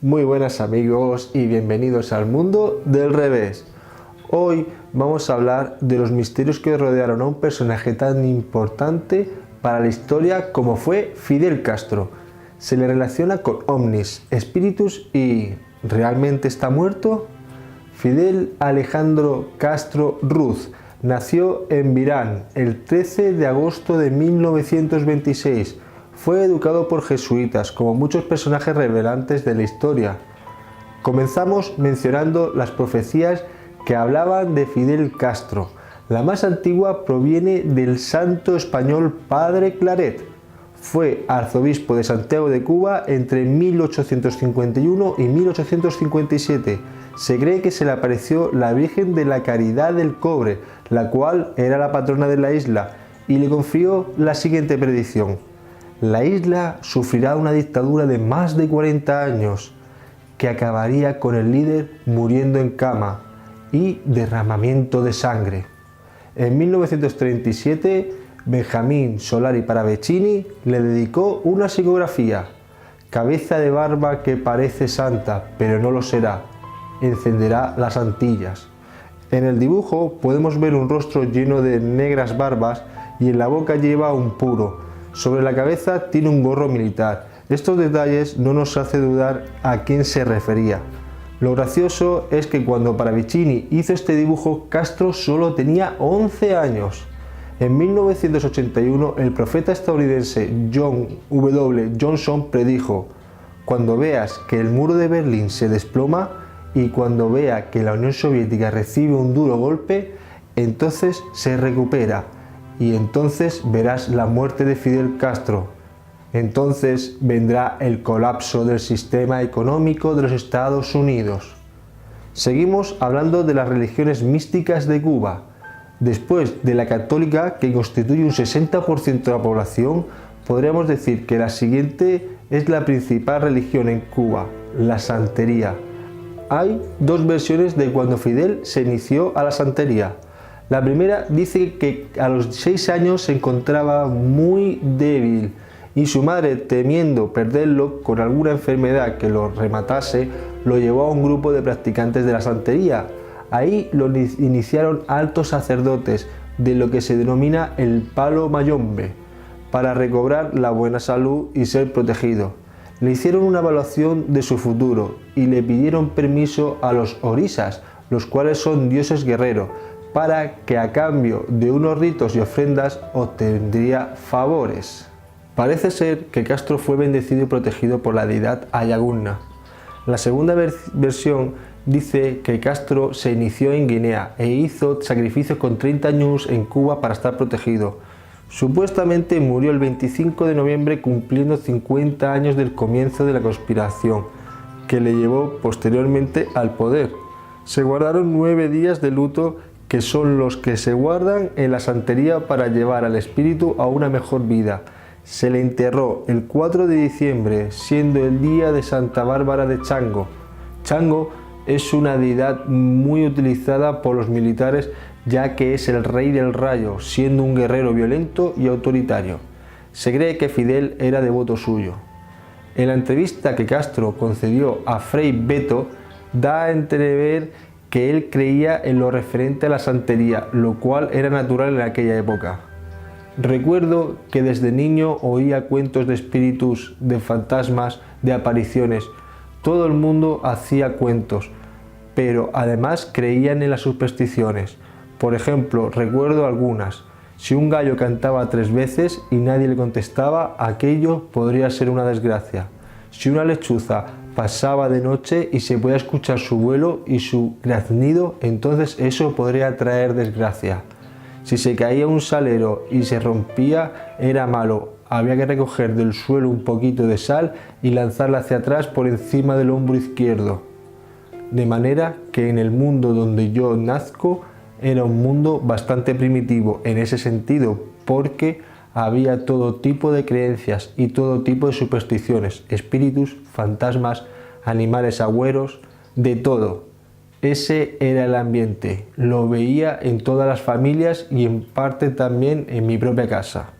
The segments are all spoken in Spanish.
Muy buenas amigos y bienvenidos al mundo del revés. Hoy vamos a hablar de los misterios que rodearon a un personaje tan importante para la historia como fue Fidel Castro. Se le relaciona con ovnis, espíritus y ¿realmente está muerto? Fidel Alejandro Castro Ruz nació en Virán el 13 de agosto de 1926. Fue educado por jesuitas, como muchos personajes relevantes de la historia. Comenzamos mencionando las profecías que hablaban de Fidel Castro. La más antigua proviene del santo español Padre Claret. Fue arzobispo de Santiago de Cuba entre 1851 y 1857. Se cree que se le apareció la Virgen de la Caridad del Cobre, la cual era la patrona de la isla, y le confió la siguiente predicción. La isla sufrirá una dictadura de más de 40 años, que acabaría con el líder muriendo en cama y derramamiento de sangre. En 1937, Benjamín Solari Paravicini le dedicó una psicografía. Cabeza de barba que parece santa, pero no lo será. Encenderá las Antillas. En el dibujo podemos ver un rostro lleno de negras barbas y en la boca lleva un puro. Sobre la cabeza tiene un gorro militar. Estos detalles no nos hace dudar a quién se refería. Lo gracioso es que cuando Paravicini hizo este dibujo, Castro solo tenía 11 años. En 1981, el profeta estadounidense John W. Johnson predijo: cuando veas que el muro de Berlín se desploma y cuando vea que la Unión Soviética recibe un duro golpe, entonces se recupera. Y entonces verás la muerte de Fidel Castro. Entonces vendrá el colapso del sistema económico de los Estados Unidos. Seguimos hablando de las religiones místicas de Cuba. Después de la católica, que constituye un 60% de la población, podríamos decir que la siguiente es la principal religión en Cuba, la santería. Hay dos versiones de cuando Fidel se inició a la santería. La primera dice que a los 6 años se encontraba muy débil y su madre, temiendo perderlo con alguna enfermedad que lo rematase, lo llevó a un grupo de practicantes de la santería. Ahí lo iniciaron altos sacerdotes de lo que se denomina el palo mayombe, para recobrar la buena salud y ser protegido. Le hicieron una evaluación de su futuro y le pidieron permiso a los orisas, los cuales son dioses guerreros, para que a cambio de unos ritos y ofrendas obtendría favores. Parece ser que Castro fue bendecido y protegido por la deidad Ayagunna. La segunda versión dice que Castro se inició en Guinea e hizo sacrificios con 30 años en Cuba para estar protegido. Supuestamente murió el 25 de noviembre cumpliendo 50 años del comienzo de la conspiración, que le llevó posteriormente al poder. Se guardaron 9 días de luto, que son los que se guardan en la santería para llevar al espíritu a una mejor vida. Se le enterró el 4 de diciembre, siendo el día de Santa Bárbara de Chango. Chango es una deidad muy utilizada por los militares, ya que es el rey del rayo, siendo un guerrero violento y autoritario. Se cree que Fidel era devoto suyo. En la entrevista que Castro concedió a Frei Beto, da a entrever que él creía en lo referente a la santería, lo cual era natural en aquella época. Recuerdo que desde niño oía cuentos de espíritus, de fantasmas, de apariciones. Todo el mundo hacía cuentos, pero además creían en las supersticiones. Por ejemplo, recuerdo algunas. Si un gallo cantaba 3 veces y nadie le contestaba, aquello podría ser una desgracia. Si una lechuza pasaba de noche y se podía escuchar su vuelo y su graznido, entonces eso podría traer desgracia. Si se caía un salero y se rompía, era malo. Había que recoger del suelo un poquito de sal y lanzarla hacia atrás por encima del hombro izquierdo. De manera que en el mundo donde yo nazco era un mundo bastante primitivo en ese sentido, porque había todo tipo de creencias y todo tipo de supersticiones, espíritus, fantasmas, animales agüeros, de todo. Ese era el ambiente, lo veía en todas las familias y en parte también en mi propia casa.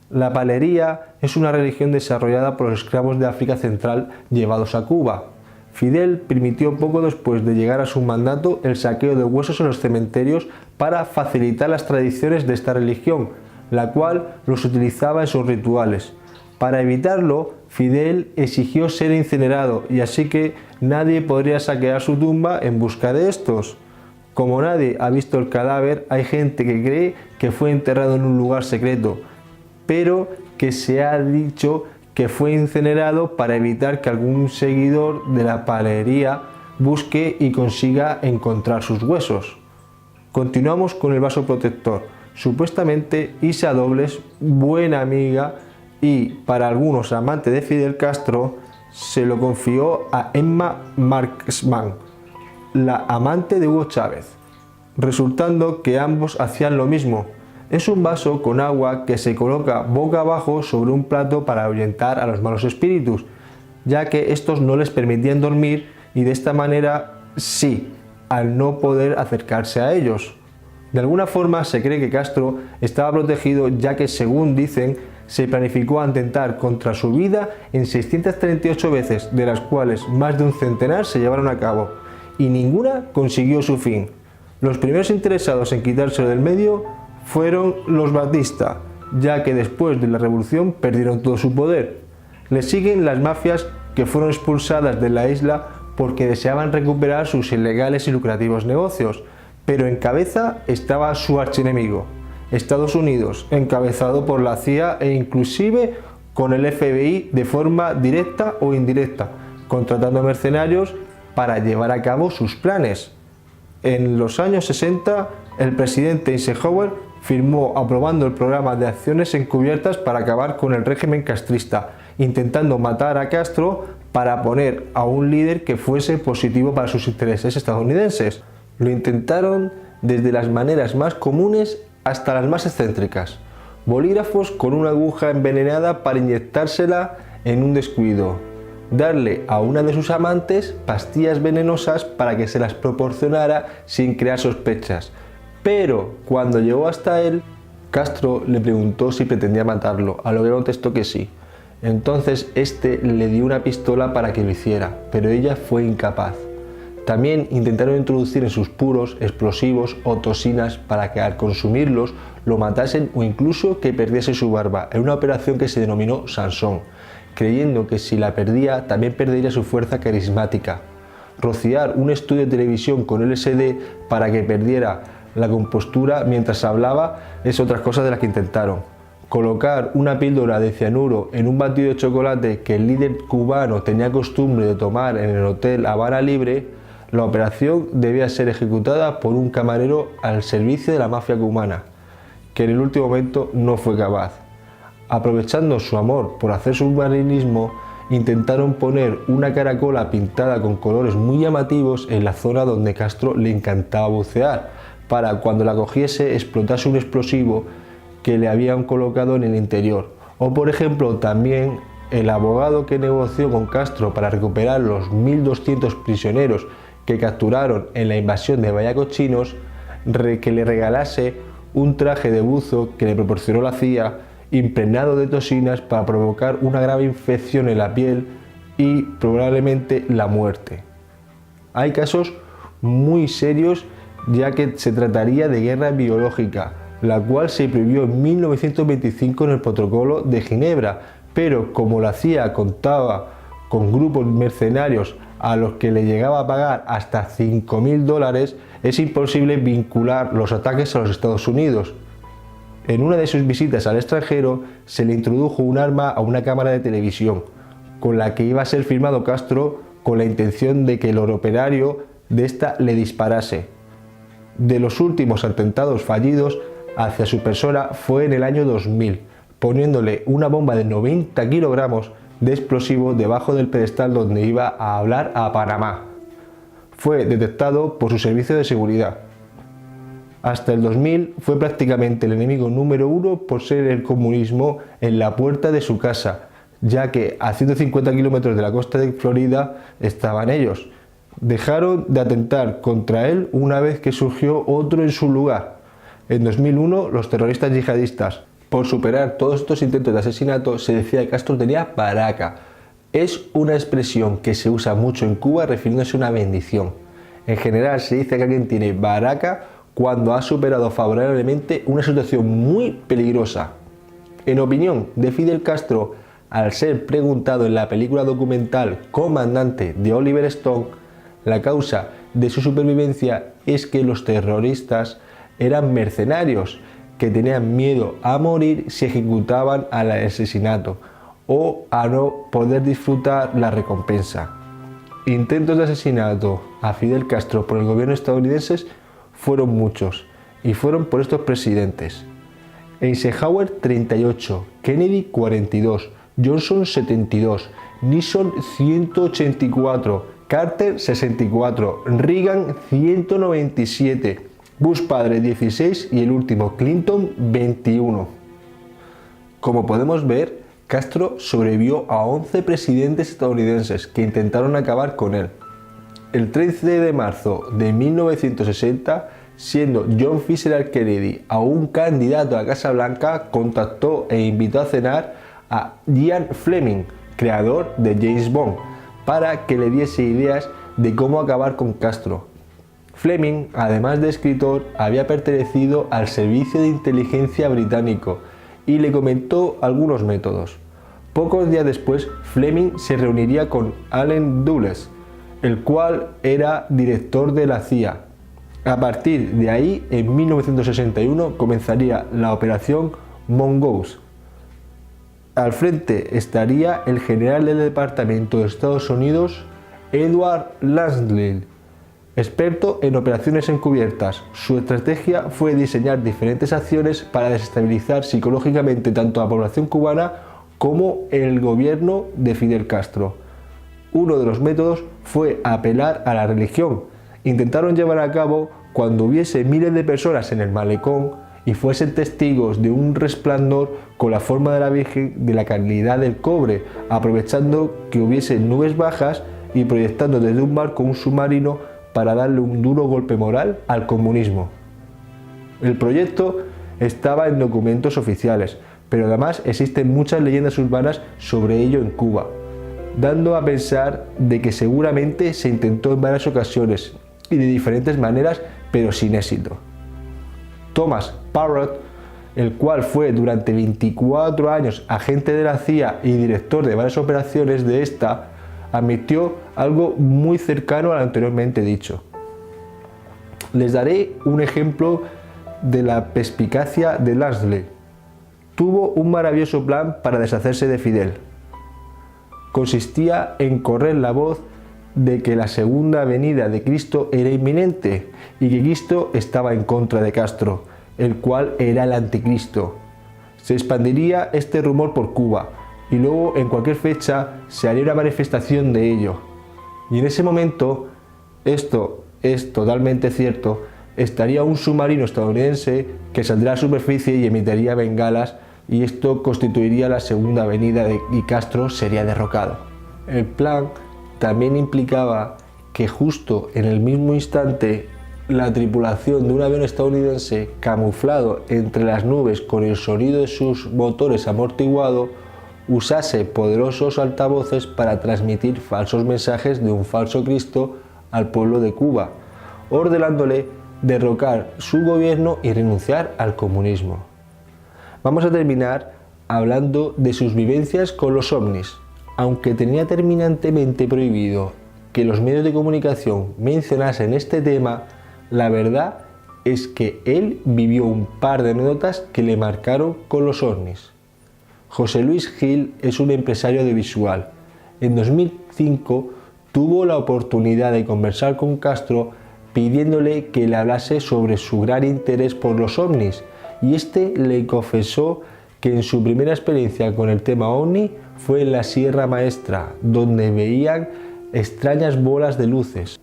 La palería es una religión desarrollada por los esclavos de África Central llevados a Cuba. Fidel permitió poco después de llegar a su mandato el saqueo de huesos en los cementerios para facilitar las tradiciones de esta religión, la cual los utilizaba en sus rituales. Para evitarlo, Fidel exigió ser incinerado y así que nadie podría saquear su tumba en busca de estos. Como nadie ha visto el cadáver, hay gente que cree que fue enterrado en un lugar secreto, pero que se ha dicho que fue incinerado para evitar que algún seguidor de la palería busque y consiga encontrar sus huesos. Continuamos con el vaso protector. Supuestamente Isa Dobles, buena amiga y para algunos amante de Fidel Castro, se lo confió a Emma Marxman, la amante de Hugo Chávez, resultando que ambos hacían lo mismo. Es un vaso con agua que se coloca boca abajo sobre un plato para ahuyentar a los malos espíritus, ya que estos no les permitían dormir y de esta manera sí, al no poder acercarse a ellos. De alguna forma se cree que Castro estaba protegido, ya que según dicen se planificó atentar contra su vida en 638 veces, de las cuales más de un centenar se llevaron a cabo y ninguna consiguió su fin. Los primeros interesados en quitárselo del medio fueron los Batista, ya que después de la revolución perdieron todo su poder. Le siguen las mafias que fueron expulsadas de la isla porque deseaban recuperar sus ilegales y lucrativos negocios, pero en cabeza estaba su archienemigo, Estados Unidos, encabezado por la CIA e inclusive con el FBI de forma directa o indirecta, contratando mercenarios para llevar a cabo sus planes. En los años 60, el presidente Eisenhower firmó aprobando el programa de acciones encubiertas para acabar con el régimen castrista, intentando matar a Castro para poner a un líder que fuese positivo para sus intereses estadounidenses. Lo intentaron desde las maneras más comunes hasta las más excéntricas. Bolígrafos con una aguja envenenada para inyectársela en un descuido. Darle a una de sus amantes pastillas venenosas para que se las proporcionara sin crear sospechas. Pero cuando llegó hasta él, Castro le preguntó si pretendía matarlo, a lo que contestó que sí. Entonces este le dio una pistola para que lo hiciera, pero ella fue incapaz. También intentaron introducir en sus puros explosivos o toxinas para que al consumirlos lo matasen o incluso que perdiese su barba, en una operación que se denominó Sansón, creyendo que si la perdía también perdería su fuerza carismática. Rociar un estudio de televisión con LSD para que perdiera la compostura mientras hablaba es otra cosa de las que intentaron. Colocar una píldora de cianuro en un batido de chocolate que el líder cubano tenía costumbre de tomar en el hotel Habana Libre. La operación debía ser ejecutada por un camarero al servicio de la mafia cubana, que en el último momento no fue capaz. Aprovechando su amor por hacer submarinismo, intentaron poner una caracola pintada con colores muy llamativos en la zona donde Castro le encantaba bucear, para cuando la cogiese explotase un explosivo que le habían colocado en el interior. O por ejemplo también el abogado que negoció con Castro para recuperar los 1.200 prisioneros que capturaron en la invasión de Vallacochinos, que le regalase un traje de buzo que le proporcionó la CIA, impregnado de toxinas para provocar una grave infección en la piel y probablemente la muerte. Hay casos muy serios, ya que se trataría de guerra biológica, la cual se prohibió en 1925 en el Protocolo de Ginebra, pero como la CIA contaba con grupos mercenarios a los que le llegaba a pagar hasta $5.000, es imposible vincular los ataques a los Estados Unidos. En una de sus visitas al extranjero se le introdujo un arma a una cámara de televisión, con la que iba a ser filmado Castro con la intención de que el operario de esta le disparase. De los últimos atentados fallidos hacia su persona fue en el año 2000, poniéndole una bomba de 90 kilogramos de explosivo debajo del pedestal donde iba a hablar a Panamá. Fue detectado por su servicio de seguridad. Hasta el 2000 fue prácticamente el enemigo número uno por ser el comunismo en la puerta de su casa, ya que a 150 kilómetros de la costa de Florida estaban ellos. Dejaron de atentar contra él una vez que surgió otro en su lugar. En 2001 los terroristas yihadistas Por superar todos estos intentos de asesinato, se decía que Castro tenía baraca. Es una expresión que se usa mucho en Cuba refiriéndose a una bendición. En general se dice que alguien tiene baraca cuando ha superado favorablemente una situación muy peligrosa. En opinión de Fidel Castro, al ser preguntado en la película documental Comandante de Oliver Stone, la causa de su supervivencia es que los terroristas eran mercenarios que tenían miedo a morir si ejecutaban al asesinato o a no poder disfrutar la recompensa. Intentos de asesinato a Fidel Castro por el gobierno estadounidense fueron muchos y fueron por estos presidentes: Eisenhower 38, Kennedy 42, Johnson 72, Nixon 184, Carter 64, Reagan 197, Bush padre 16 y el último Clinton 21. Como podemos ver, Castro sobrevivió a 11 presidentes estadounidenses que intentaron acabar con él. El 13 de marzo de 1960, siendo John Fitzgerald Kennedy aún candidato a la Casa Blanca, contactó e invitó a cenar a Ian Fleming, creador de James Bond, para que le diese ideas de cómo acabar con Castro. Fleming, además de escritor, había pertenecido al Servicio de Inteligencia británico y le comentó algunos métodos. Pocos días después, Fleming se reuniría con Allen Dulles, el cual era director de la CIA. A partir de ahí, en 1961, comenzaría la Operación Mongoose. Al frente estaría el general del Departamento de Estados Unidos, Edward Lansdale, experto en operaciones encubiertas. Su estrategia fue diseñar diferentes acciones para desestabilizar psicológicamente tanto a la población cubana como el gobierno de Fidel Castro. Uno de los métodos fue apelar a la religión. Intentaron llevar a cabo cuando hubiese miles de personas en el malecón y fuesen testigos de un resplandor con la forma de la Virgen de la calidad del cobre, aprovechando que hubiese nubes bajas y proyectando desde un barco un submarino para darle un duro golpe moral al comunismo. El proyecto estaba en documentos oficiales, pero además existen muchas leyendas urbanas sobre ello en Cuba, dando a pensar de que seguramente se intentó en varias ocasiones y de diferentes maneras, pero sin éxito. Thomas Parrott, el cual fue durante 24 años agente de la CIA y director de varias operaciones de esta, admitió algo muy cercano a lo anteriormente dicho. Les daré un ejemplo de la perspicacia de Lansdale. Tuvo un maravilloso plan para deshacerse de Fidel. Consistía en correr la voz de que la segunda venida de Cristo era inminente y que Cristo estaba en contra de Castro, el cual era el anticristo. Se expandiría este rumor por Cuba y luego en cualquier fecha se haría una manifestación de ello. Y en ese momento, esto es totalmente cierto, estaría un submarino estadounidense que saldría a la superficie y emitiría bengalas, y esto constituiría la segunda venida y Castro sería derrocado. El plan también implicaba que justo en el mismo instante la tripulación de un avión estadounidense camuflado entre las nubes con el sonido de sus motores amortiguado usase poderosos altavoces para transmitir falsos mensajes de un falso Cristo al pueblo de Cuba, ordenándole derrocar su gobierno y renunciar al comunismo. Vamos a terminar hablando de sus vivencias con los ovnis. Aunque tenía terminantemente prohibido que los medios de comunicación mencionasen este tema, la verdad es que él vivió un par de anécdotas que le marcaron con los ovnis. José Luis Gil es un empresario audiovisual. En 2005 tuvo la oportunidad de conversar con Castro pidiéndole que le hablase sobre su gran interés por los ovnis, y este le confesó que en su primera experiencia con el tema ovni fue en la Sierra Maestra, donde veían extrañas bolas de luces.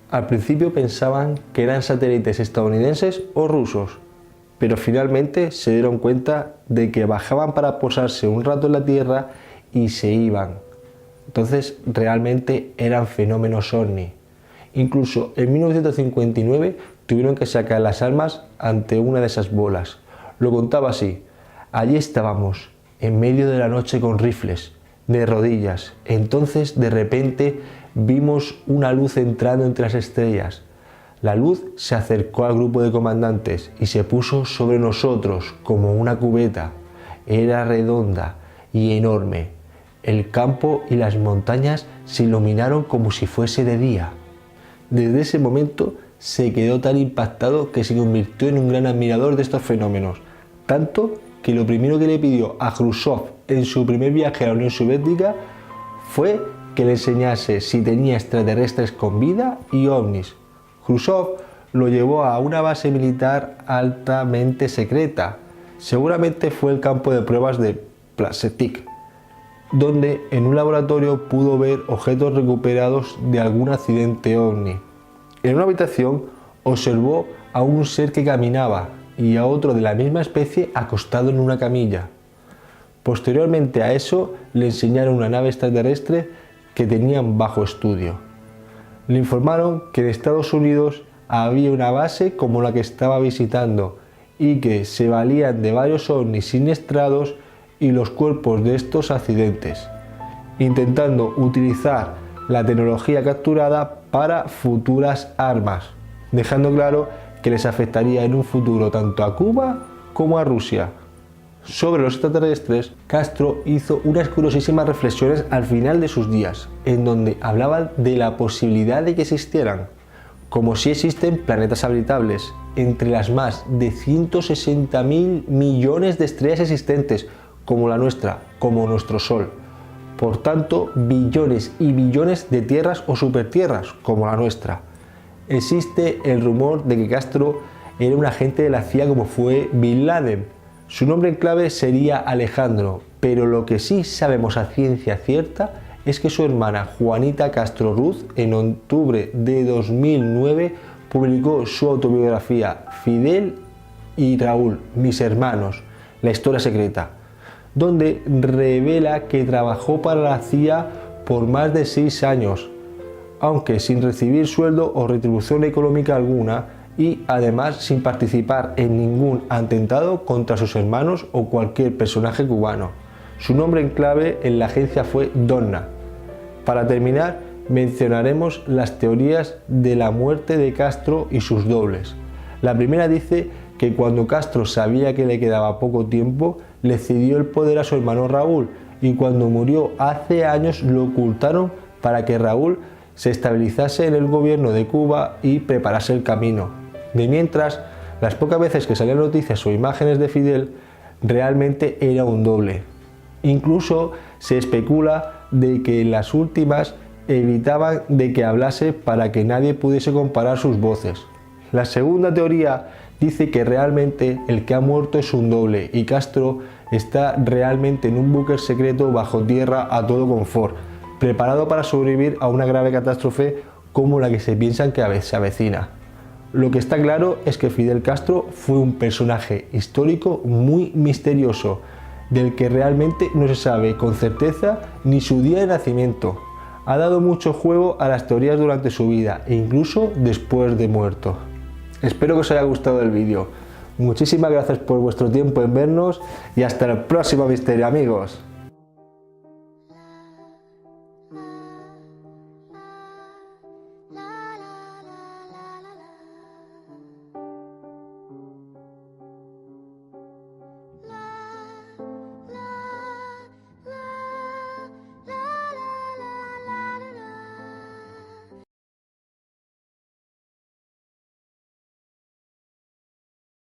Al principio pensaban que eran satélites estadounidenses o rusos, pero finalmente se dieron cuenta de que bajaban para posarse un rato en la Tierra y se iban. Entonces realmente eran fenómenos ovni. Incluso en 1959 tuvieron que sacar las armas ante una de esas bolas. Lo contaba así: Allí estábamos, en medio de la noche con rifles, de rodillas. Entonces, de repente, vimos una luz entrando entre las estrellas. La luz se acercó al grupo de comandantes y se puso sobre nosotros como una cubeta. Era redonda y enorme. El campo y las montañas se iluminaron como si fuese de día. Desde ese momento se quedó tan impactado que se convirtió en un gran admirador de estos fenómenos, tanto que lo primero que le pidió a Jrushchov en su primer viaje a la Unión Soviética fue que le enseñase si tenía extraterrestres con vida y ovnis. Jrushchov lo llevó a una base militar altamente secreta, seguramente fue el campo de pruebas de Plasetsk, donde en un laboratorio pudo ver objetos recuperados de algún accidente ovni. En una habitación observó a un ser que caminaba y a otro de la misma especie acostado en una camilla. Posteriormente a eso le enseñaron una nave extraterrestre que tenían bajo estudio. Le informaron que en Estados Unidos había una base como la que estaba visitando y que se valían de varios ovnis siniestrados y los cuerpos de estos accidentes, intentando utilizar la tecnología capturada para futuras armas, dejando claro que les afectaría en un futuro tanto a Cuba como a Rusia. Sobre los extraterrestres, Castro hizo unas curiosísimas reflexiones al final de sus días, en donde hablaba de la posibilidad de que existieran, como si existen planetas habitables, entre las más de 160.000 millones de estrellas existentes, como la nuestra, como nuestro Sol. Por tanto, billones y billones de tierras o supertierras, como la nuestra. Existe el rumor de que Castro era un agente de la CIA como fue Bin Laden. Su nombre en clave sería Alejandro, pero lo que sí sabemos a ciencia cierta es que su hermana Juanita Castro Ruz en octubre de 2009 publicó su autobiografía Fidel y Raúl, mis hermanos, la historia secreta, donde revela que trabajó para la CIA por más de 6 años, aunque sin recibir sueldo o retribución económica alguna, y además sin participar en ningún atentado contra sus hermanos o cualquier personaje cubano. Su nombre en clave en la agencia fue Donna. Para terminar, mencionaremos las teorías de la muerte de Castro y sus dobles. La primera dice que cuando Castro sabía que le quedaba poco tiempo, le cedió el poder a su hermano Raúl, y cuando murió hace años lo ocultaron para que Raúl se estabilizase en el gobierno de Cuba y preparase el camino. De mientras, las pocas veces que salían noticias o imágenes de Fidel, realmente era un doble. Incluso se especula de que en las últimas evitaban de que hablase para que nadie pudiese comparar sus voces. La segunda teoría dice que realmente el que ha muerto es un doble y Castro está realmente en un búnker secreto bajo tierra a todo confort, preparado para sobrevivir a una grave catástrofe como la que se piensan que se avecina. Lo que está claro es que Fidel Castro fue un personaje histórico muy misterioso, del que realmente no se sabe con certeza ni su día de nacimiento. Ha dado mucho juego a las teorías durante su vida e incluso después de muerto. Espero que os haya gustado el vídeo. Muchísimas gracias por vuestro tiempo en vernos y hasta el próximo misterio, amigos.